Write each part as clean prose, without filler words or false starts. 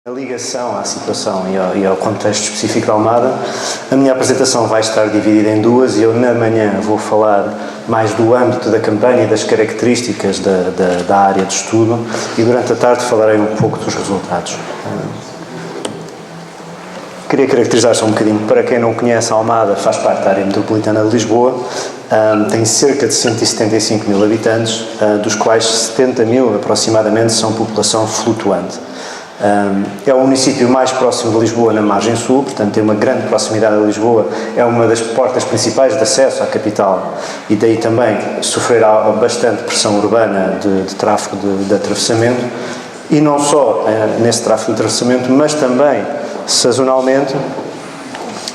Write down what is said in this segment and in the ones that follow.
A ligação à situação e ao contexto específico da Almada, a minha apresentação vai estar dividida em duas e eu na manhã vou falar mais do âmbito da campanha e das características da área de estudo e durante a tarde falarei um pouco dos resultados. Queria caracterizar só um bocadinho, para quem não conhece, a Almada faz parte da área metropolitana de Lisboa, tem cerca de 175 mil habitantes, dos quais 70 mil aproximadamente são população flutuante. É o município mais próximo de Lisboa na margem sul, portanto tem uma grande proximidade a Lisboa, é uma das portas principais de acesso à capital e daí também sofrerá bastante pressão urbana de tráfego de atravessamento e não só nesse tráfego de atravessamento, mas também sazonalmente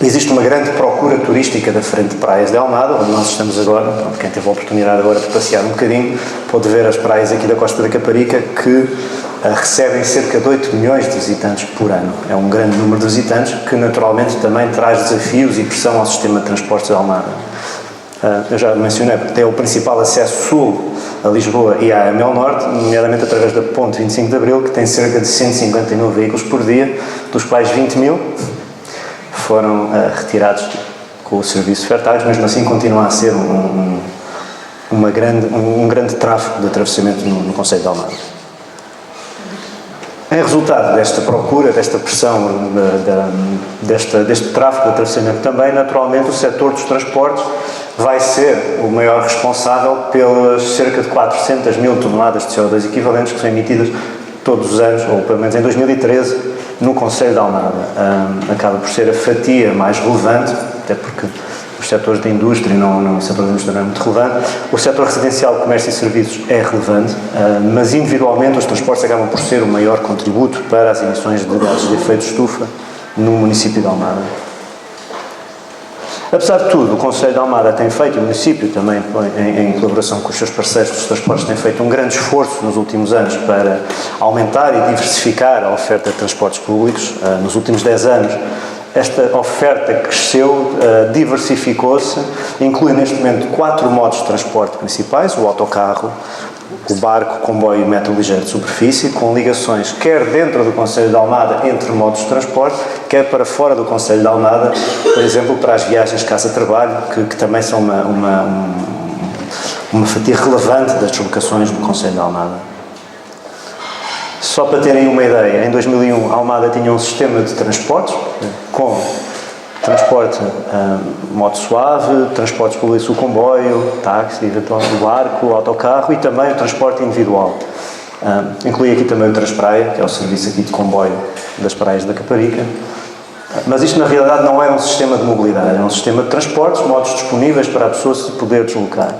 existe uma grande procura turística da frente de praias de Almada, onde nós estamos agora. Quem teve a oportunidade agora de passear um bocadinho pode ver as praias aqui da Costa da Caparica que recebem cerca de 8 milhões de visitantes por ano. É um grande número de visitantes que naturalmente também traz desafios e pressão ao sistema de transportes de Almada. Eu já mencionei porque tem o principal acesso sul a Lisboa e à AML Norte, nomeadamente através da Ponte 25 de Abril, que tem cerca de 150 mil veículos por dia, dos quais 20 mil foram retirados com o serviço Fairtags, mesmo assim continua a ser um grande tráfego de atravessamento no concelho de Almada. Em resultado desta procura, desta pressão, deste tráfego de atravessamento também, naturalmente o setor dos transportes vai ser o maior responsável pelas cerca de 400 mil toneladas de CO2 equivalentes que são emitidas todos os anos, ou pelo menos em 2013, no concelho de Almada. Acaba por ser a fatia mais relevante, até porque os setores da indústria o setor da indústria não é muito relevante. O setor residencial, comércio e serviços é relevante, mas individualmente os transportes acabam por ser o maior contributo para as emissões de gases de efeito de estufa no município de Almada. Apesar de tudo, o concelho de Almada tem feito, o município também, em colaboração com os seus parceiros dos transportes, tem feito um grande esforço nos últimos anos para aumentar e diversificar a oferta de transportes públicos. Nos últimos 10 anos, esta oferta cresceu, diversificou-se, inclui neste momento 4 modos de transporte principais: o autocarro, o barco, o comboio e o metro ligeiro de superfície, com ligações quer dentro do concelho de Almada entre modos de transporte, quer para fora do concelho de Almada, por exemplo, para as viagens casa-trabalho, que também são uma fatia relevante das deslocações do concelho de Almada. Só para terem uma ideia, em 2001 Almada tinha um sistema de transportes com transporte moto suave, transportes públicos, o comboio, táxi, eventualmente o barco, o autocarro e também o transporte individual. Inclui aqui também o Transpraia, que é o serviço aqui de comboio das praias da Caparica. Mas isto na realidade não era um sistema de mobilidade, era um sistema de transportes, modos disponíveis para a pessoa se poder deslocar.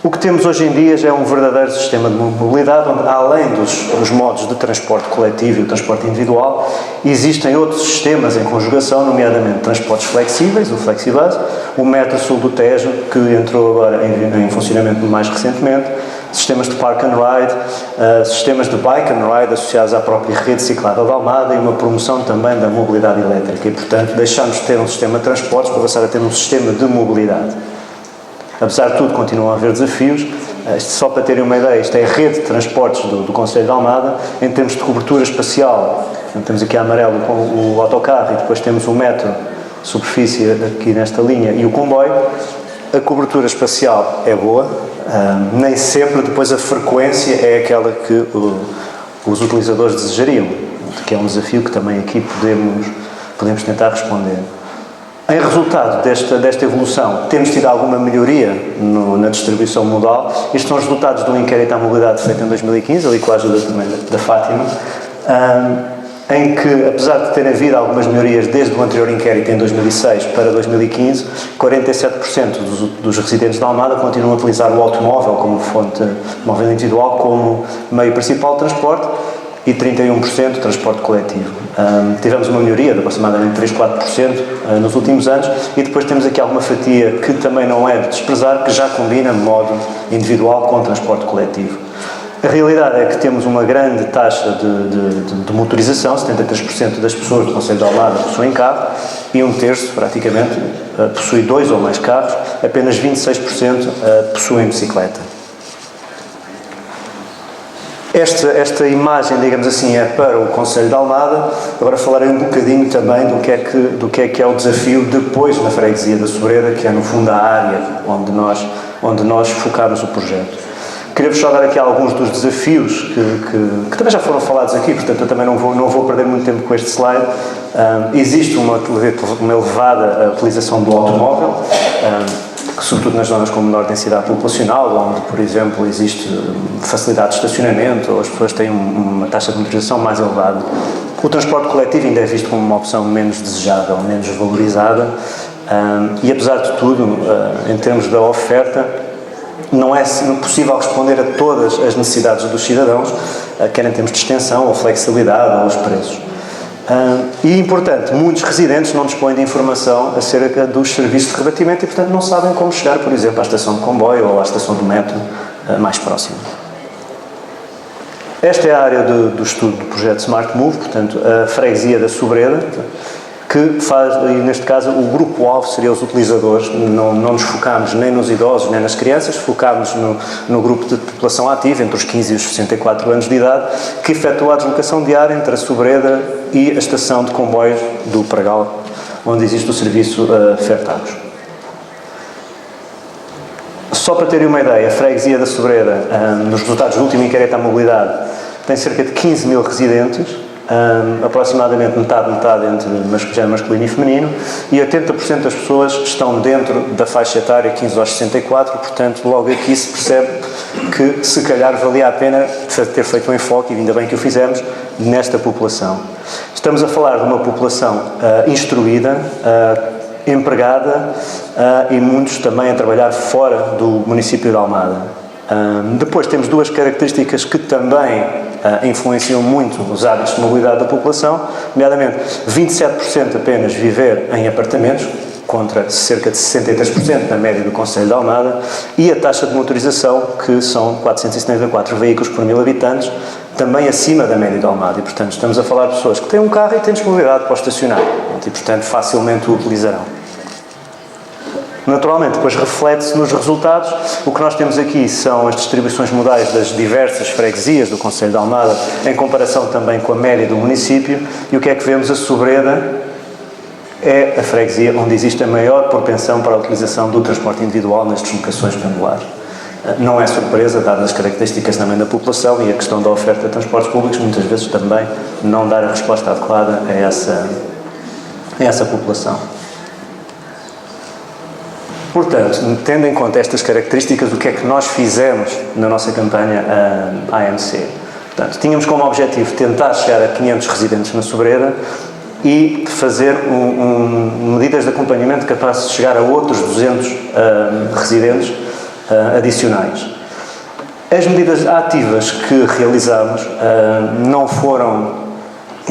O que temos hoje em dia já é um verdadeiro sistema de mobilidade, onde além dos modos de transporte coletivo e o transporte individual, existem outros sistemas em conjugação, nomeadamente transportes flexíveis, o Flexibus, o Metro Sul do Tejo, que entrou agora em funcionamento mais recentemente, sistemas de Park and Ride, sistemas de Bike and Ride associados à própria rede ciclável de Almada e uma promoção também da mobilidade elétrica. E, portanto, deixamos de ter um sistema de transportes para passar a ter um sistema de mobilidade. Apesar de tudo, continuam a haver desafios. Só para terem uma ideia, isto é a rede de transportes do concelho de Almada. Em termos de cobertura espacial, temos aqui a amarelo o autocarro e depois temos o metro, superfície aqui nesta linha, e o comboio. A cobertura espacial é boa, nem sempre depois a frequência é aquela que os utilizadores desejariam, que é um desafio que também aqui podemos tentar responder. Em resultado desta evolução, temos tido alguma melhoria na distribuição modal. Estes são os resultados do inquérito à mobilidade feito em 2015, ali com a ajuda também da Fátima, em que, apesar de ter havido algumas melhorias desde o anterior inquérito em 2006 para 2015, 47% dos residentes de Almada continuam a utilizar o automóvel como fonte móvel individual, como meio principal de transporte, e 31% transporte coletivo. Tivemos uma melhoria de aproximadamente 3-4% nos últimos anos e depois temos aqui alguma fatia que também não é de desprezar, que já combina modo individual com transporte coletivo. A realidade é que temos uma grande taxa de motorização, 73% das pessoas do concelho de Almada possuem carro e 1/3, praticamente, possui 2 ou mais carros, apenas 26% possuem bicicleta. Esta imagem, digamos assim, é para o Concelho de Almada. Agora falarei um bocadinho também do que é o desafio depois na freguesia da Sobreda, que é no fundo a área onde nós focámos o projeto. Queria-vos só dar aqui alguns dos desafios que também já foram falados aqui, portanto eu também não vou perder muito tempo com este slide. Existe uma elevada utilização do automóvel, que sobretudo nas zonas com menor densidade populacional, onde, por exemplo, existe facilidade de estacionamento, ou as pessoas têm uma taxa de motorização mais elevada. O transporte coletivo ainda é visto como uma opção menos desejável, menos valorizada, e apesar de tudo, em termos da oferta, não é possível responder a todas as necessidades dos cidadãos, quer em termos de extensão, ou flexibilidade, ou os preços. E, importante, muitos residentes não dispõem de informação acerca dos serviços de rebatimento e, portanto, não sabem como chegar, por exemplo, à estação de comboio ou à estação do metro mais próxima. Esta é a área do estudo do projeto Smart Move, portanto, a freguesia da Sobreda, que faz, e neste caso, o grupo-alvo seria os utilizadores. Não nos focámos nem nos idosos nem nas crianças, focámos no grupo de população ativa, entre os 15 e os 64 anos de idade, que efetua a deslocação diária entre a Sobreda e a estação de comboios do Pregal, onde existe o serviço Fertagos. Só para terem uma ideia, a freguesia da Sobreda, nos resultados do último inquérito à mobilidade, tem cerca de 15 mil residentes, aproximadamente metade entre género masculino e feminino, e 80% das pessoas estão dentro da faixa etária 15 aos 64, portanto, logo aqui se percebe que se calhar valia a pena ter feito um enfoque, e ainda bem que o fizemos, nesta população. Estamos a falar de uma população instruída, empregada, e muitos também a trabalhar fora do município de Almada. Depois temos duas características que também influenciam muito os hábitos de mobilidade da população, nomeadamente 27% apenas viver em apartamentos, contra cerca de 63% na média do Concelho de Almada, e a taxa de motorização, que são 474 veículos por 1000 habitantes, também acima da média de Almada, e portanto estamos a falar de pessoas que têm um carro e têm disponibilidade para o estacionar, e portanto facilmente o utilizarão. Naturalmente, depois reflete-se nos resultados. O que nós temos aqui são as distribuições modais das diversas freguesias do Concelho de Almada, em comparação também com a média do município, e o que é que vemos? A Sobreda é a freguesia onde existe a maior propensão para a utilização do transporte individual nas deslocações pendulares. Não é surpresa, dadas as características também da população e a questão da oferta de transportes públicos, muitas vezes também não dar a resposta adequada a essa população. Portanto, tendo em conta estas características, o que é que nós fizemos na nossa campanha AMC? Portanto, tínhamos como objetivo tentar chegar a 500 residentes na Sobreda e fazer medidas de acompanhamento capazes de chegar a outros 200 residentes adicionais. As medidas ativas que realizámos não foram...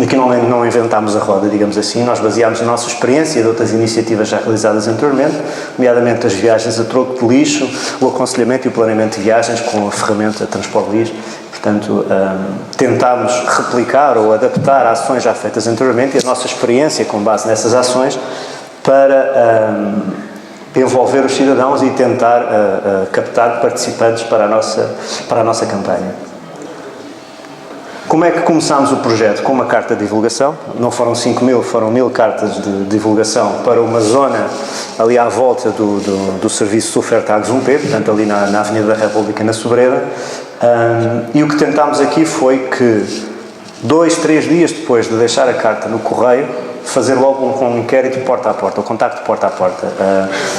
Aqui não inventámos a roda, digamos assim, nós baseámos a nossa experiência de outras iniciativas já realizadas anteriormente, nomeadamente as viagens a troco de lixo, o aconselhamento e o planeamento de viagens com a ferramenta Transpor Lixo. Portanto, tentámos replicar ou adaptar ações já feitas anteriormente e a nossa experiência com base nessas ações para envolver os cidadãos e tentar captar participantes para a nossa campanha. Como é que começámos o projeto? Com uma carta de divulgação. Não foram 5.000, foram 1.000 cartas de divulgação para uma zona ali à volta do serviço Fertagos 1P, portanto ali na Avenida da República, na Sobreda. E o que tentámos aqui foi que 2, 3 dias depois de deixar a carta no correio, fazer logo um inquérito porta a porta, o contacto porta a porta.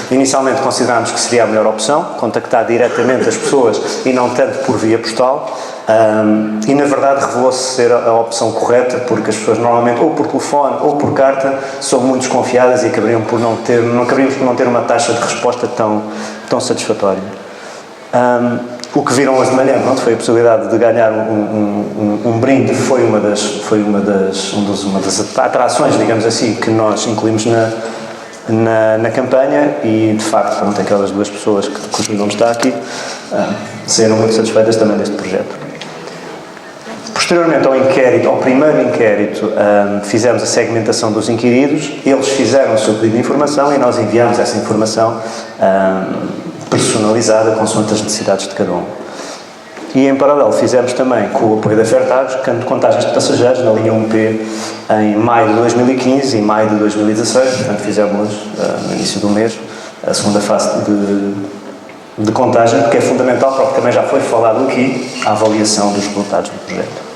Inicialmente considerámos que seria a melhor opção, contactar diretamente as pessoas e não tanto por via postal, e na verdade revelou-se ser a opção correta, porque as pessoas normalmente ou por telefone ou por carta são muito desconfiadas e acabaríamos por não ter uma taxa de resposta tão satisfatória. O que viram hoje de manhã, pronto, foi a possibilidade de ganhar um brinde, foi uma das atrações, digamos assim, que nós incluímos na campanha, e de facto, pronto, aquelas duas pessoas cujo nome está aqui saíram muito satisfeitas também deste projeto. Posteriormente ao primeiro inquérito, fizemos a segmentação dos inquiridos, eles fizeram o seu pedido de informação e nós enviámos essa informação personalizada consoante as necessidades de cada um. E em paralelo fizemos também, com o apoio da Fertagos, contagens de passageiros na linha 1P em maio de 2015 e maio de 2016, portanto fizemos no início do mês a segunda fase de contagem, porque é fundamental, porque também já foi falado aqui, a avaliação dos resultados do projeto.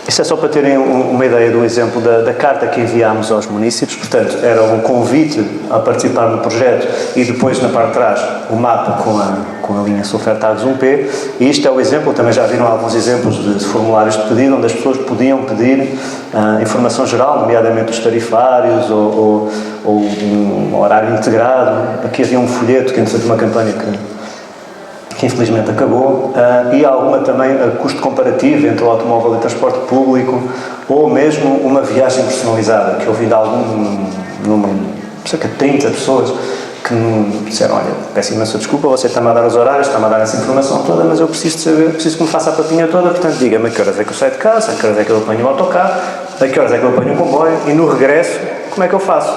Isto é só para terem uma ideia do exemplo da carta que enviámos aos municípios. Portanto, era um convite a participar do projeto e depois, na parte de trás, o mapa com a linha Sulfertagos 1P. E isto é o exemplo, também já viram alguns exemplos de formulários de pedido, onde as pessoas podiam pedir informação geral, nomeadamente os tarifários ou um horário integrado. Aqui havia um folheto que, entretanto, uma campanha que infelizmente acabou, e alguma também a custo comparativo entre o automóvel e o transporte público, ou mesmo uma viagem personalizada, que eu vi de algum número, cerca de 30 pessoas, que me disseram: olha, peço imensa desculpa, você está-me a dar os horários, está-me a dar essa informação toda, mas eu preciso de saber, preciso que me faça a papinha toda, portanto diga-me a que horas é que eu saio de casa, a que horas é que eu apanho o autocarro, a que horas é que eu apanho o comboio, e no regresso, como é que eu faço?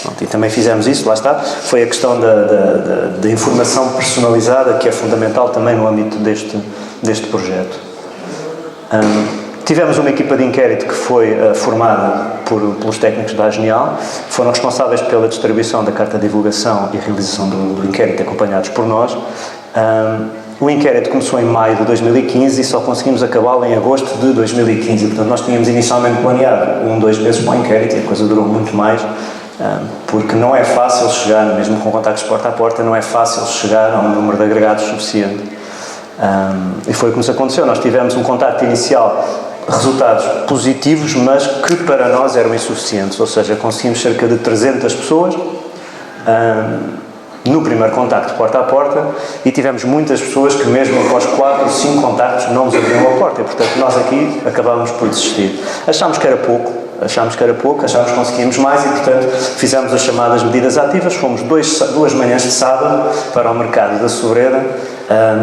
Pronto, e também fizemos isso, lá está, foi a questão da informação personalizada, que é fundamental também no âmbito deste projeto. Tivemos uma equipa de inquérito que foi formada pelos técnicos da Genial, foram responsáveis pela distribuição da carta de divulgação e realização do inquérito, acompanhados por nós. O inquérito começou em maio de 2015 e só conseguimos acabá-lo em agosto de 2015. Portanto, nós tínhamos inicialmente planeado 2 meses para o inquérito e a coisa durou muito mais, porque não é fácil chegar, mesmo com contactos porta a porta, não é fácil chegar a um número de agregados suficiente. E foi o que nos aconteceu. Nós tivemos um contacto inicial, resultados positivos, mas que para nós eram insuficientes, ou seja, conseguimos cerca de 300 pessoas no primeiro contacto porta a porta, e tivemos muitas pessoas que mesmo após 4 ou 5 contactos não nos abriam a porta, e portanto nós aqui acabámos por desistir. Achámos que era pouco, achámos que conseguíamos mais, e portanto fizemos as chamadas medidas ativas. Fomos 2 manhãs de sábado para o mercado da Sobreda,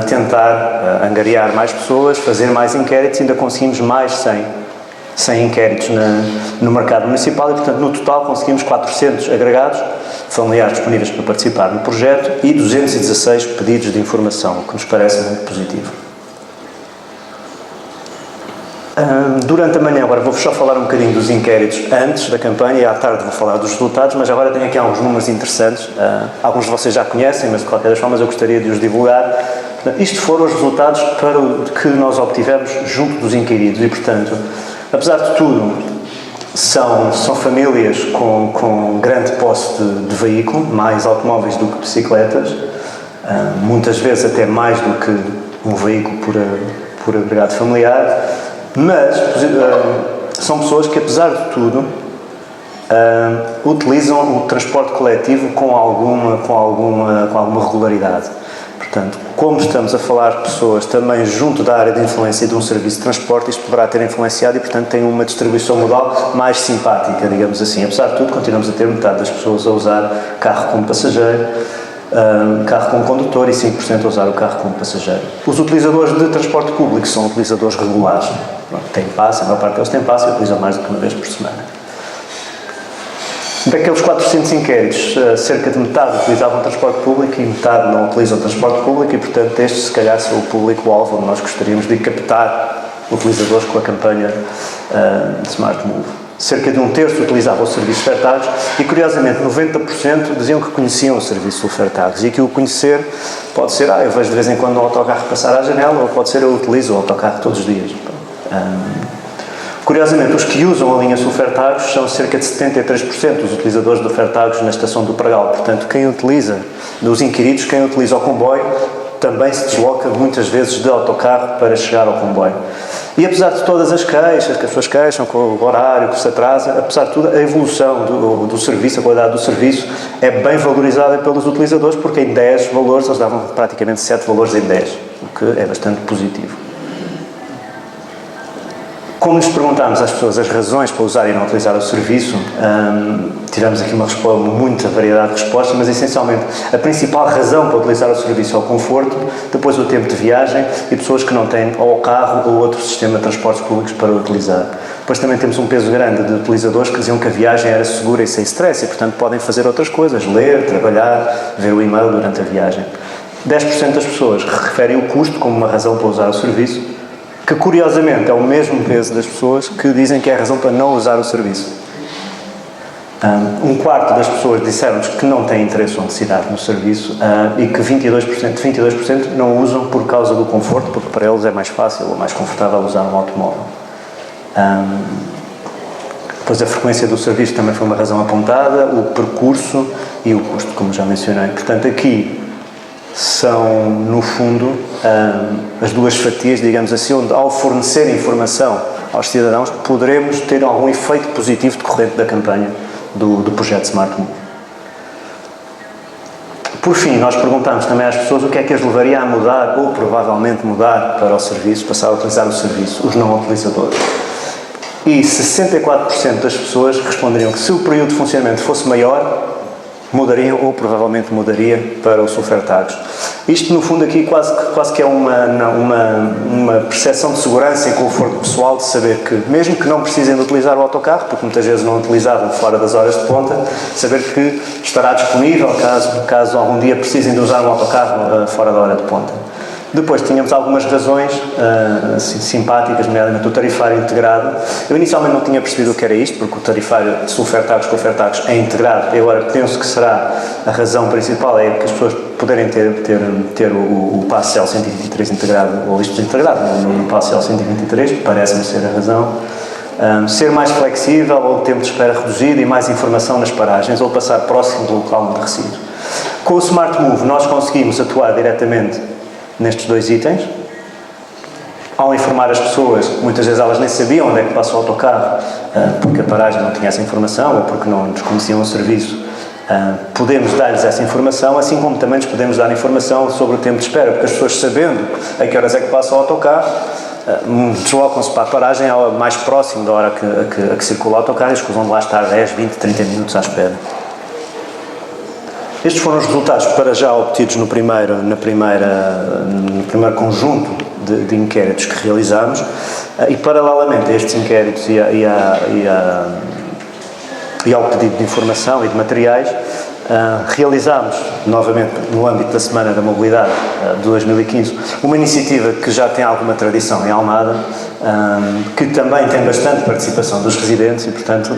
tentar angariar mais pessoas, fazer mais inquéritos, e ainda conseguimos mais 100 inquéritos no mercado municipal, e portanto no total conseguimos 400 agregados familiares disponíveis para participar no projeto e 216 pedidos de informação, o que nos parece muito positivo. Durante a manhã, agora vou só falar um bocadinho dos inquéritos antes da campanha, e à tarde vou falar dos resultados, mas agora tenho aqui alguns números interessantes. Alguns de vocês já conhecem, mas de qualquer das formas eu gostaria de os divulgar. Portanto, isto foram os resultados que nós obtivemos junto dos inquiridos, e portanto, apesar de tudo, são famílias com grande posse de veículo, mais automóveis do que bicicletas, muitas vezes até mais do que um veículo por agregado familiar, mas são pessoas que, apesar de tudo, utilizam o transporte coletivo com alguma regularidade. Portanto, como estamos a falar de pessoas também junto da área de influência de um serviço de transporte, isto poderá ter influenciado, e portanto tem uma distribuição modal mais simpática, digamos assim. Apesar de tudo, continuamos a ter metade das pessoas a usar carro como passageiro, carro como condutor, e 5% a usar o carro como passageiro. Os utilizadores de transporte público são utilizadores regulares. Têm passe, a maior parte deles tem passe e utilizam mais do que uma vez por semana. Daqueles 400 inquéritos, cerca de metade utilizavam transporte público e metade não utilizam transporte público, e portanto estes se calhar são o público-alvo onde nós gostaríamos de captar utilizadores com a campanha de Smart Move. Cerca de 1/3 utilizavam o serviço Fertagos, e curiosamente 90% diziam que conheciam o serviço Fertagos. E aqui o conhecer pode ser: eu vejo de vez em quando um autocarro passar à janela, ou pode ser: eu utilizo o autocarro todos os dias. Curiosamente, os que usam a linha Sulfertagos são cerca de 73% dos utilizadores do Fertagos na estação do Pragal. Portanto, quem utiliza, dos inquiridos, quem utiliza o comboio, também se desloca muitas vezes de autocarro para chegar ao comboio. E apesar de todas as queixas, que as pessoas queixam com o horário que se atrasa, apesar de tudo, a evolução do serviço, a qualidade do serviço, é bem valorizada pelos utilizadores, porque em 10 valores, eles davam praticamente 7 valores em 10, o que é bastante positivo. Como lhes perguntámos às pessoas as razões para usarem e não utilizar o serviço, tivemos aqui muita variedade de respostas, mas essencialmente a principal razão para utilizar o serviço é o conforto, depois o tempo de viagem, e pessoas que não têm ou carro ou outro sistema de transportes públicos para utilizar. Depois também temos um peso grande de utilizadores que diziam que a viagem era segura e sem stress, e portanto podem fazer outras coisas: ler, trabalhar, ver o e-mail durante a viagem. 10% das pessoas referem o custo como uma razão para usar o serviço, que curiosamente é o mesmo peso das pessoas que dizem que é a razão para não usar o serviço. Um quarto das pessoas disseram-nos que não têm interesse ou necessidade no serviço e que 22% não usam por causa do conforto, porque para eles é mais fácil ou mais confortável usar um automóvel. Depois a frequência do serviço também foi uma razão apontada, o percurso e o custo, como já mencionei. Portanto, aqui são, no fundo, as duas fatias, digamos assim, onde ao fornecer informação aos cidadãos poderemos ter algum efeito positivo decorrente da campanha do projeto Smart Move. Por fim, nós perguntamos também às pessoas o que é que as levaria a mudar ou provavelmente mudar para o serviço, passar a utilizar o serviço, os não utilizadores. E 64% das pessoas responderiam que se o período de funcionamento fosse maior, mudariam ou provavelmente mudaria para o Sulfertagos. Isto, no fundo, aqui quase que é uma percepção de segurança e conforto pessoal de saber que, mesmo que não precisem de utilizar o autocarro, porque muitas vezes não utilizavam fora das horas de ponta, saber que estará disponível caso algum dia precisem de usar um autocarro fora da hora de ponta. Depois tínhamos algumas razões simpáticas, nomeadamente o tarifário integrado. Eu inicialmente não tinha percebido o que era isto, porque o tarifário de Sulfertagos com Fertagos é integrado, e agora penso que será a razão principal, é que as pessoas poderem ter o Pass-Cel 123 integrado, ou isto integrado no Pass-Cel 123, parece-me ser a razão. Ser mais flexível, ou tempo de espera reduzido e mais informação nas paragens, ou passar próximo do local onde reside. Com o Smart Move nós conseguimos atuar diretamente nestes dois itens. Ao informar as pessoas, muitas vezes elas nem sabiam onde é que passa o autocarro, porque a paragem não tinha essa informação ou porque não desconheciam o serviço. Podemos dar-lhes essa informação, assim como também lhes podemos dar informação sobre o tempo de espera, porque as pessoas, sabendo a que horas é que passa o autocarro, deslocam-se para a paragem mais próximo da hora que circula o autocarro e escusam de lá estar 10, 20, 30 minutos à espera. Estes foram os resultados para já obtidos no primeiro conjunto de inquéritos que realizámos e, paralelamente a estes inquéritos e ao pedido de informação e de materiais, realizámos, novamente no âmbito da Semana da Mobilidade de 2015, uma iniciativa que já tem alguma tradição em Almada, que também tem bastante participação dos residentes e, portanto,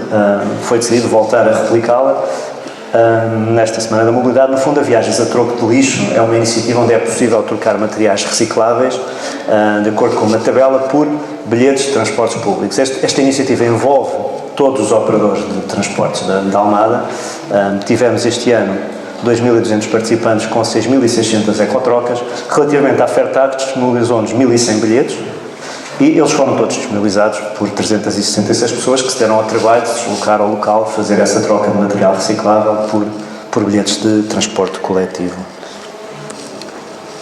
foi decidido voltar a replicá-la. Nesta Semana da Mobilidade. No fundo, a Viagens a Troco de Lixo é uma iniciativa onde é possível trocar materiais recicláveis de acordo com uma tabela por bilhetes de transportes públicos. Esta iniciativa envolve todos os operadores de transportes da Almada. Tivemos este ano 2.200 participantes com 6.600 ecotrocas. Relativamente à Fertagos, disponibilizou-nos 1.100 bilhetes. E eles foram todos disponibilizados por 366 pessoas que se deram ao trabalho de se deslocar ao local, fazer essa troca de material reciclável por bilhetes de transporte coletivo.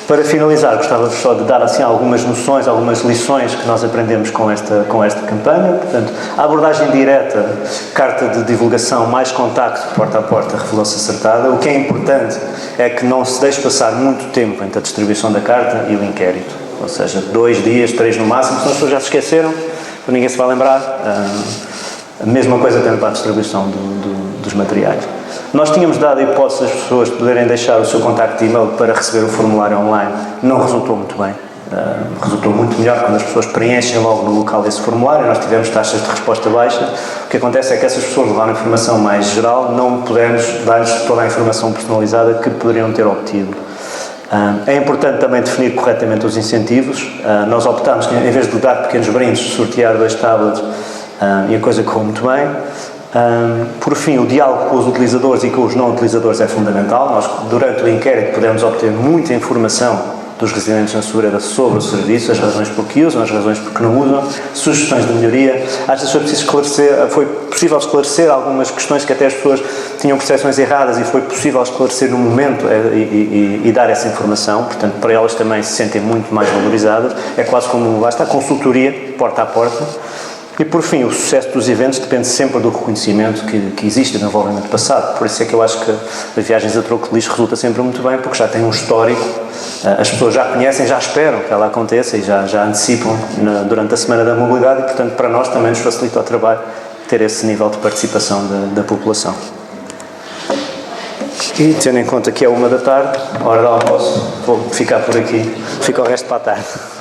Para finalizar, gostava só de dar assim algumas noções, algumas lições que nós aprendemos com esta campanha. Portanto, a abordagem direta, carta de divulgação, mais contacto porta a porta, revelou-se acertada. O que é importante é que não se deixe passar muito tempo entre a distribuição da carta e o inquérito. Ou seja, 2 dias, 3 no máximo, senão as pessoas já se esqueceram, ninguém se vai lembrar. A mesma coisa também para a distribuição dos materiais. Nós tínhamos dado a hipótese das pessoas poderem deixar o seu contacto de e-mail para receber o formulário online. Não resultou muito bem. Resultou muito melhor quando as pessoas preenchem logo no local esse formulário. Nós tivemos taxas de resposta baixa. O que acontece é que essas pessoas levaram informação mais geral, não pudemos dar-lhes toda a informação personalizada que poderiam ter obtido. É importante também definir corretamente os incentivos. Nós optámos, em vez de dar pequenos brindes, sortear 2 tablets e a coisa correu muito bem. Por fim, o diálogo com os utilizadores e com os não utilizadores é fundamental. Nós, durante o inquérito, pudemos obter muita informação dos residentes na Sobreda sobre o serviço, as razões por que usam, as razões por que não usam, sugestões de melhoria. Às vezes foi possível esclarecer algumas questões que até as pessoas tinham percepções erradas e foi possível esclarecer no momento e dar essa informação. Portanto, para elas também se sentem muito mais valorizadas. É quase como, lá está, consultoria, porta a porta. E, por fim, o sucesso dos eventos depende sempre do reconhecimento que existe no envolvimento passado. Por isso é que eu acho que as Viagens a Troco de Lixo resulta sempre muito bem, porque já tem um histórico, as pessoas já conhecem, já esperam que ela aconteça e já antecipam durante a Semana da Mobilidade e, portanto, para nós também nos facilita o trabalho ter esse nível de participação da população. E tendo em conta que é 1 da tarde, hora de almoço, vou ficar por aqui. Fica o resto para a tarde.